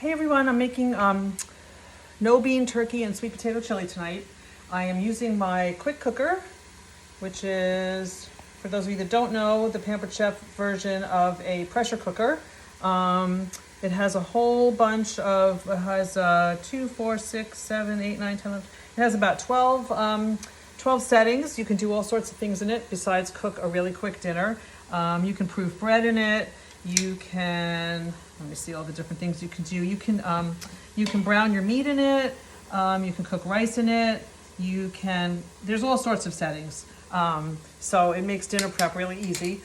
Hey everyone, I'm making no bean turkey and sweet potato chili tonight. I am using my quick cooker, which is, for those of you that don't know, the Pampered Chef version of a pressure cooker. It has a whole bunch of, it has 2, 4, 6, 7, 8, 9, 10, 11. It has about 12 settings. You can do all sorts of things in it besides cook a really quick dinner. You can proof bread in it. You can, let me see all the different things you can do. You can brown your meat in it. You can cook rice in it. There's all sorts of settings. So it makes dinner prep really easy.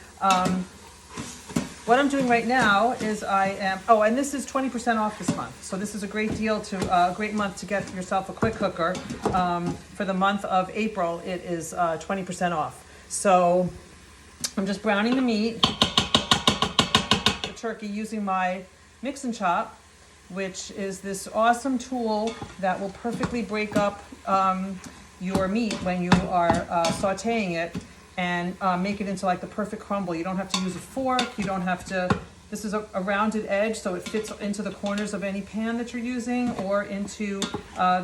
What I'm doing right now is and this is 20% off this month. So this is a great deal a great month to get yourself a quick cooker. For the month of April, it is 20% off. So I'm just browning the meat, the turkey, using my mix and chop, which is this awesome tool that will perfectly break up your meat when you are sauteing it and make it into like the perfect crumble. You don't have to use a fork. You don't have to. This is a rounded edge, so it fits into the corners of any pan that you're using or into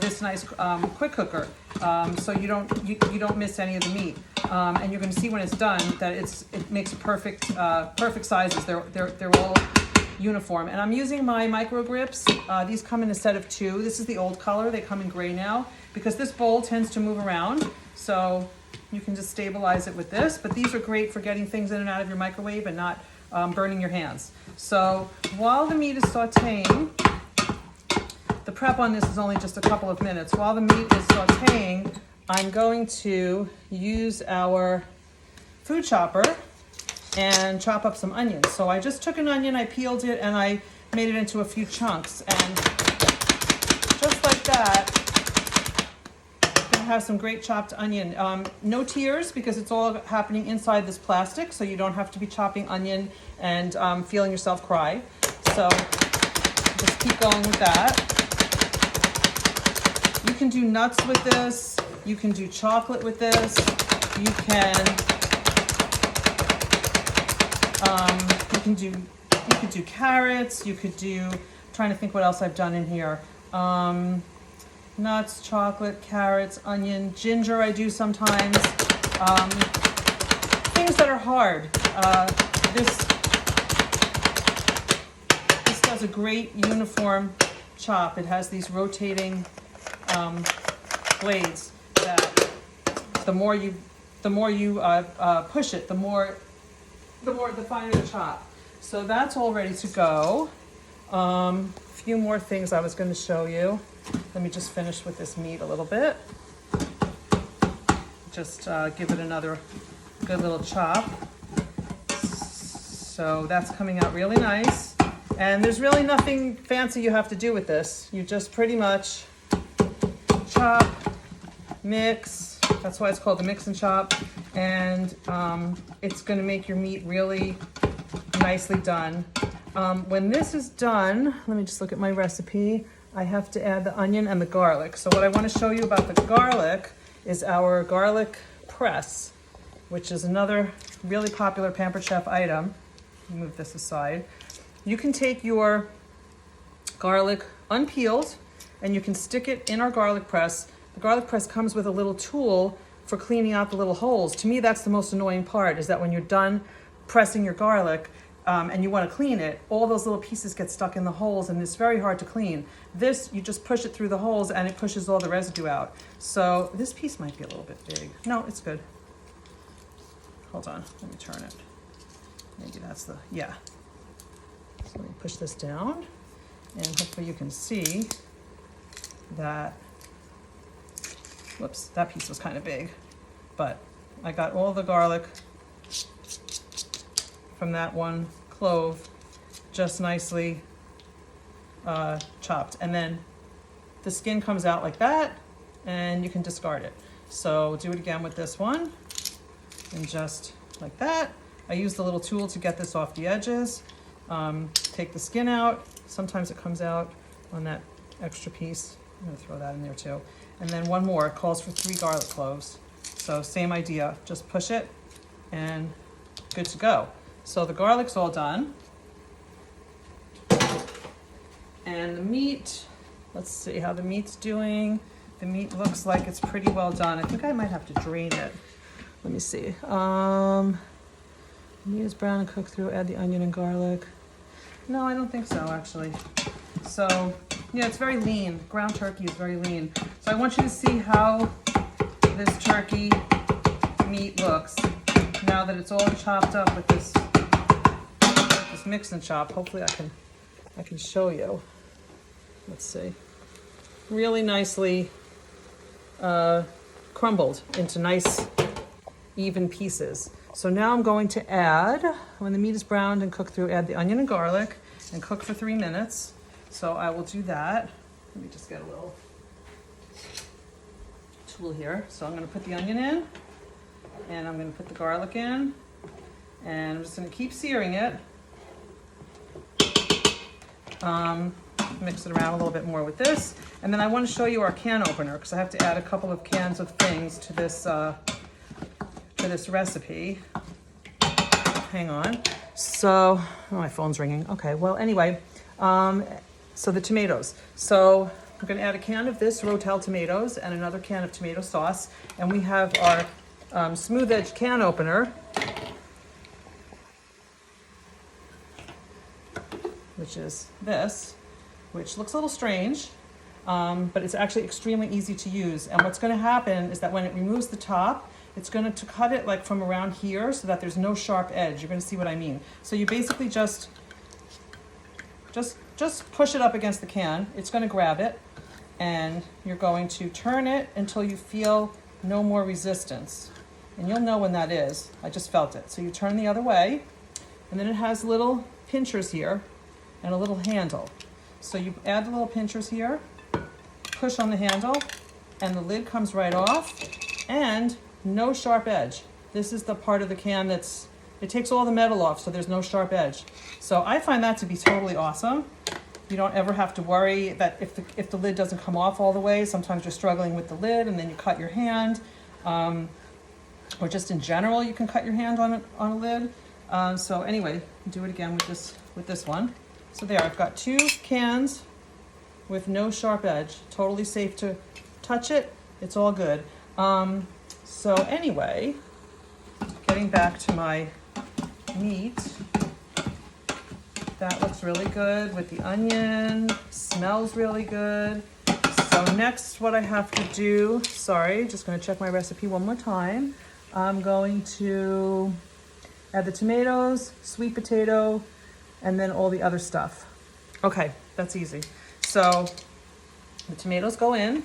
this nice quick cooker, so you don't miss any of the meat. And you're going to see when it's done that it makes perfect sizes. They're all uniform. And I'm using my micro grips. These come in a set of 2. This is the old color. They come in gray now because this bowl tends to move around. So you can just stabilize it with this. But these are great for getting things in and out of your microwave and not burning your hands. So while the meat is sauteing, the prep on this is only just a couple of minutes. While the meat is sauteing, I'm going to use our food chopper and chop up some onions. So I just took an onion, I peeled it, and I made it into a few chunks. And just like that, I'm gonna have some great chopped onion. No tears, because it's all happening inside this plastic, so you don't have to be chopping onion and feeling yourself cry. So just keep going with that. You can do nuts with this. You can do chocolate with this. You could do carrots. You could do, I'm trying to think what else I've done in here. Nuts, chocolate, carrots, onion, ginger I do sometimes. Things that are hard. This does a great uniform chop. It has these rotating blades that the more you push it, the finer the chop. So that's all ready to go. A few more things I was going to show you. Let me just finish with this meat a little bit. Just give it another good little chop. So that's coming out really nice. And there's really nothing fancy you have to do with this. You just pretty much chop, mix. That's why it's called the mix and chop. And it's going to make your meat really nicely done. When this is done, let me just look at my recipe. I have to add the onion and the garlic. So what I want to show you about the garlic is our garlic press, which is another really popular Pampered Chef item. Move this aside. You can take your garlic unpeeled and you can stick it in our garlic press. The garlic press comes with a little tool for cleaning out the little holes. To me, that's the most annoying part, is that when you're done pressing your garlic and you want to clean it, all those little pieces get stuck in the holes and it's very hard to clean. This, you just push it through the holes and it pushes all the residue out. So this piece might be a little bit big. No, it's good. Hold on, let me turn it. Maybe that's yeah. So let me push this down and hopefully you can see that. Whoops, that piece was kind of big, but I got all the garlic from that one clove just nicely chopped. And then the skin comes out like that and you can discard it. So do it again with this one and just like that. I use the little tool to get this off the edges. Take the skin out. Sometimes it comes out on that extra piece. I'm gonna throw that in there too. And then one more, it calls for 3 garlic cloves. So same idea, just push it and good to go. So the garlic's all done. And the meat, let's see how the meat's doing. The meat looks like it's pretty well done. I think I might have to drain it. Let me see. Meat is brown and cooked through. Add the onion and garlic. No, I don't think so, actually. So, yeah, it's very lean. Ground turkey is very lean. So I want you to see how this turkey meat looks now that it's all chopped up with this mix and chop. Hopefully I can show you. Let's see. Really nicely crumbled into nice even pieces. So now I'm going to add, when the meat is browned and cooked through, add the onion and garlic and cook for 3 minutes. So I will do that. Let me just get a little tool here. So I'm going to put the onion in, and I'm going to put the garlic in, and I'm just going to keep searing it. Mix it around a little bit more with this. And then I want to show you our can opener, because I have to add a couple of cans of things to this recipe. Hang on. So, oh, my phone's ringing. Okay, well, anyway, so the tomatoes. So I'm going to add a can of this rotel tomatoes and another can of tomato sauce. And we have our smooth edge can opener, which is this, which looks a little strange, but it's actually extremely easy to use. And what's going to happen is that when it removes the top, it's going to cut it like from around here so that there's no sharp edge. You're going to see what I mean. So you basically just push it up against the can. It's going to grab it, and you're going to turn it until you feel no more resistance. And you'll know when that is. I just felt it. So you turn the other way, and then it has little pinchers here and a little handle. So you add the little pinchers here, push on the handle, and the lid comes right off, and no sharp edge. This is the part of the can it takes all the metal off, so there's no sharp edge. So I find that to be totally awesome. You don't ever have to worry that if the lid doesn't come off all the way. Sometimes you're struggling with the lid and then you cut your hand, or just in general you can cut your hand on a lid. So anyway, do it again with this one. So there, I've got 2 cans with no sharp edge. Totally safe to touch it. It's all good. So anyway, getting back to my meat, that looks really good with the onion, smells really good. So next what I have to do, sorry, just going to check my recipe one more time. I'm going to add the tomatoes, sweet potato, and then all the other stuff. Okay, that's easy. So the tomatoes go in.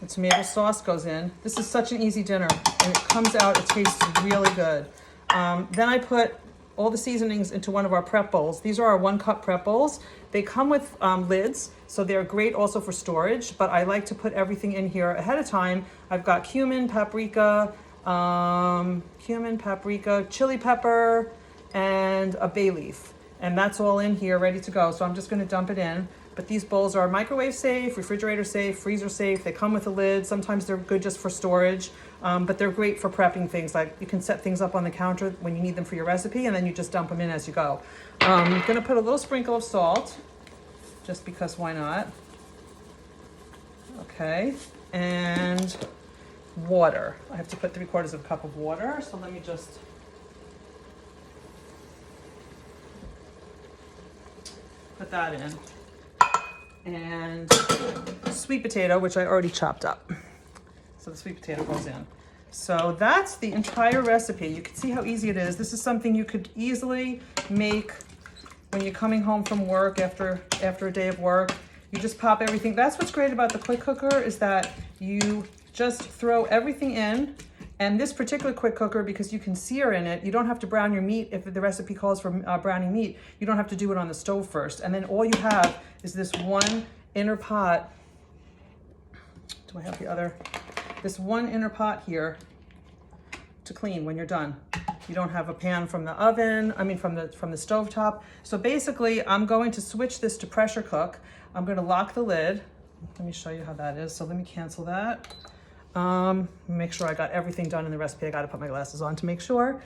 Tomato sauce goes in. This is such an easy dinner, and it comes out, it tastes really good. Then I put all the seasonings into one of our prep bowls. These are our 1-cup prep bowls. They come with lids, so they're great also for storage, but I like to put everything in here ahead of time. I've got cumin, paprika, chili pepper, and a bay leaf. And that's all in here ready to go. So I'm just gonna dump it in. But these bowls are microwave safe, refrigerator safe, freezer safe. They come with a lid. Sometimes they're good just for storage, but they're great for prepping things. Like you can set things up on the counter when you need them for your recipe, and then you just dump them in as you go. I'm gonna put a little sprinkle of salt, just because why not? Okay, and water. I have to put 3/4 of a cup of water, so let me just put that in. And sweet potato, which I already chopped up. So the sweet potato goes in. So that's the entire recipe. You can see how easy it is. This is something you could easily make when you're coming home from work after a day of work. You just pop everything. That's what's great about the quick cooker, is that you just throw everything in. And this particular quick cooker, because you can sear in it, you don't have to brown your meat. If the recipe calls for browning meat, you don't have to do it on the stove first. And then all you have is this one inner pot. Do I have the other? This one inner pot here to clean when you're done. You don't have a pan from the oven, from the stove top. So basically, I'm going to switch this to pressure cook. I'm going to lock the lid. Let me show you how that is. So let me cancel that. Make sure I got everything done in the recipe. I got to put my glasses on to make sure.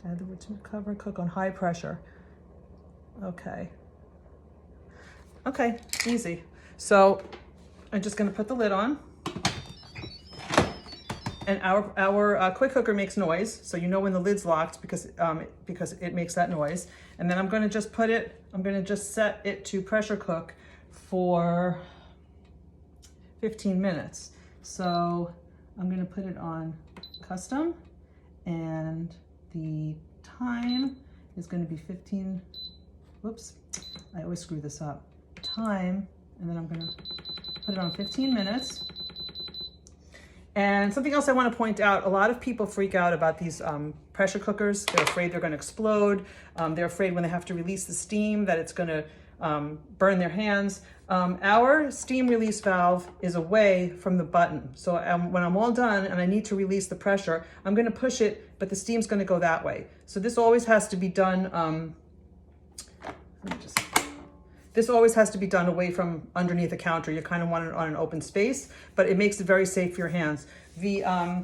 Add the wood to cover, cook on high pressure. Okay. Okay, easy. So I'm just gonna put the lid on. And our quick cooker makes noise, so you know when the lid's locked because it makes that noise. And then I'm gonna just set it to pressure cook for 15 minutes. So I'm gonna put it on custom, and the time is gonna be 15, whoops, I always screw this up. Time, and then I'm gonna put it on 15 minutes. And something else I want to point out, a lot of people freak out about these pressure cookers. They're afraid they're going to explode. They're afraid when they have to release the steam that it's going to burn their hands. Our steam release valve is away from the button. So when I'm all done and I need to release the pressure, I'm going to push it, but the steam's going to go that way. So this always has to be done, this always has to be done away from underneath the counter. You kind of want it on an open space, but it makes it very safe for your hands. I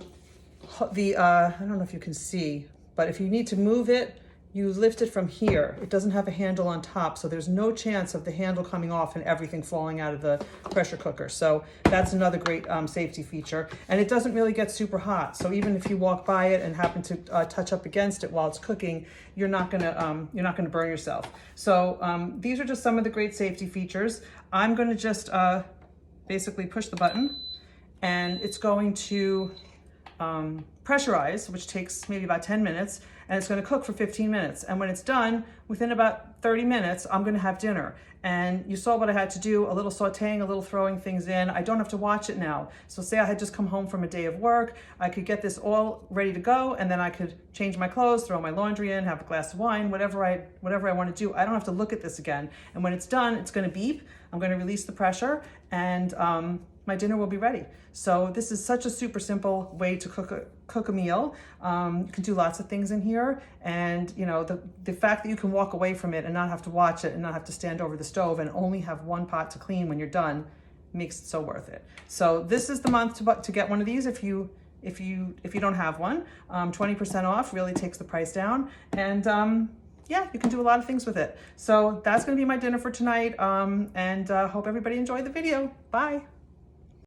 don't know if you can see, but if you need to move it, you lift it from here. It doesn't have a handle on top, so there's no chance of the handle coming off and everything falling out of the pressure cooker. So that's another great safety feature. And it doesn't really get super hot. So even if you walk by it and happen to touch up against it while it's cooking, you're not gonna burn yourself. So these are just some of the great safety features. I'm gonna just basically push the button, and it's going to pressurize, which takes maybe about 10 minutes, and it's going to cook for 15 minutes. And when it's done, within about 30 minutes, I'm going to have dinner. And you saw what I had to do, a little sauteing, a little throwing things in. I don't have to watch it now. So say I had just come home from a day of work, I could get this all ready to go, and then I could change my clothes, throw my laundry in, have a glass of wine, whatever I want to do. I don't have to look at this again. And when it's done, it's going to beep. I'm going to release the pressure, and my dinner will be ready. So this is such a super simple way to cook a meal. You can do lots of things in here, and you know the fact that you can walk away from it and not have to watch it and not have to stand over the stove and only have one pot to clean when you're done makes it so worth it. So this is the month to get one of these if you don't have one. 20% off really takes the price down, and yeah, you can do a lot of things with it. So that's going to be my dinner for tonight, and hope everybody enjoyed the video. Bye.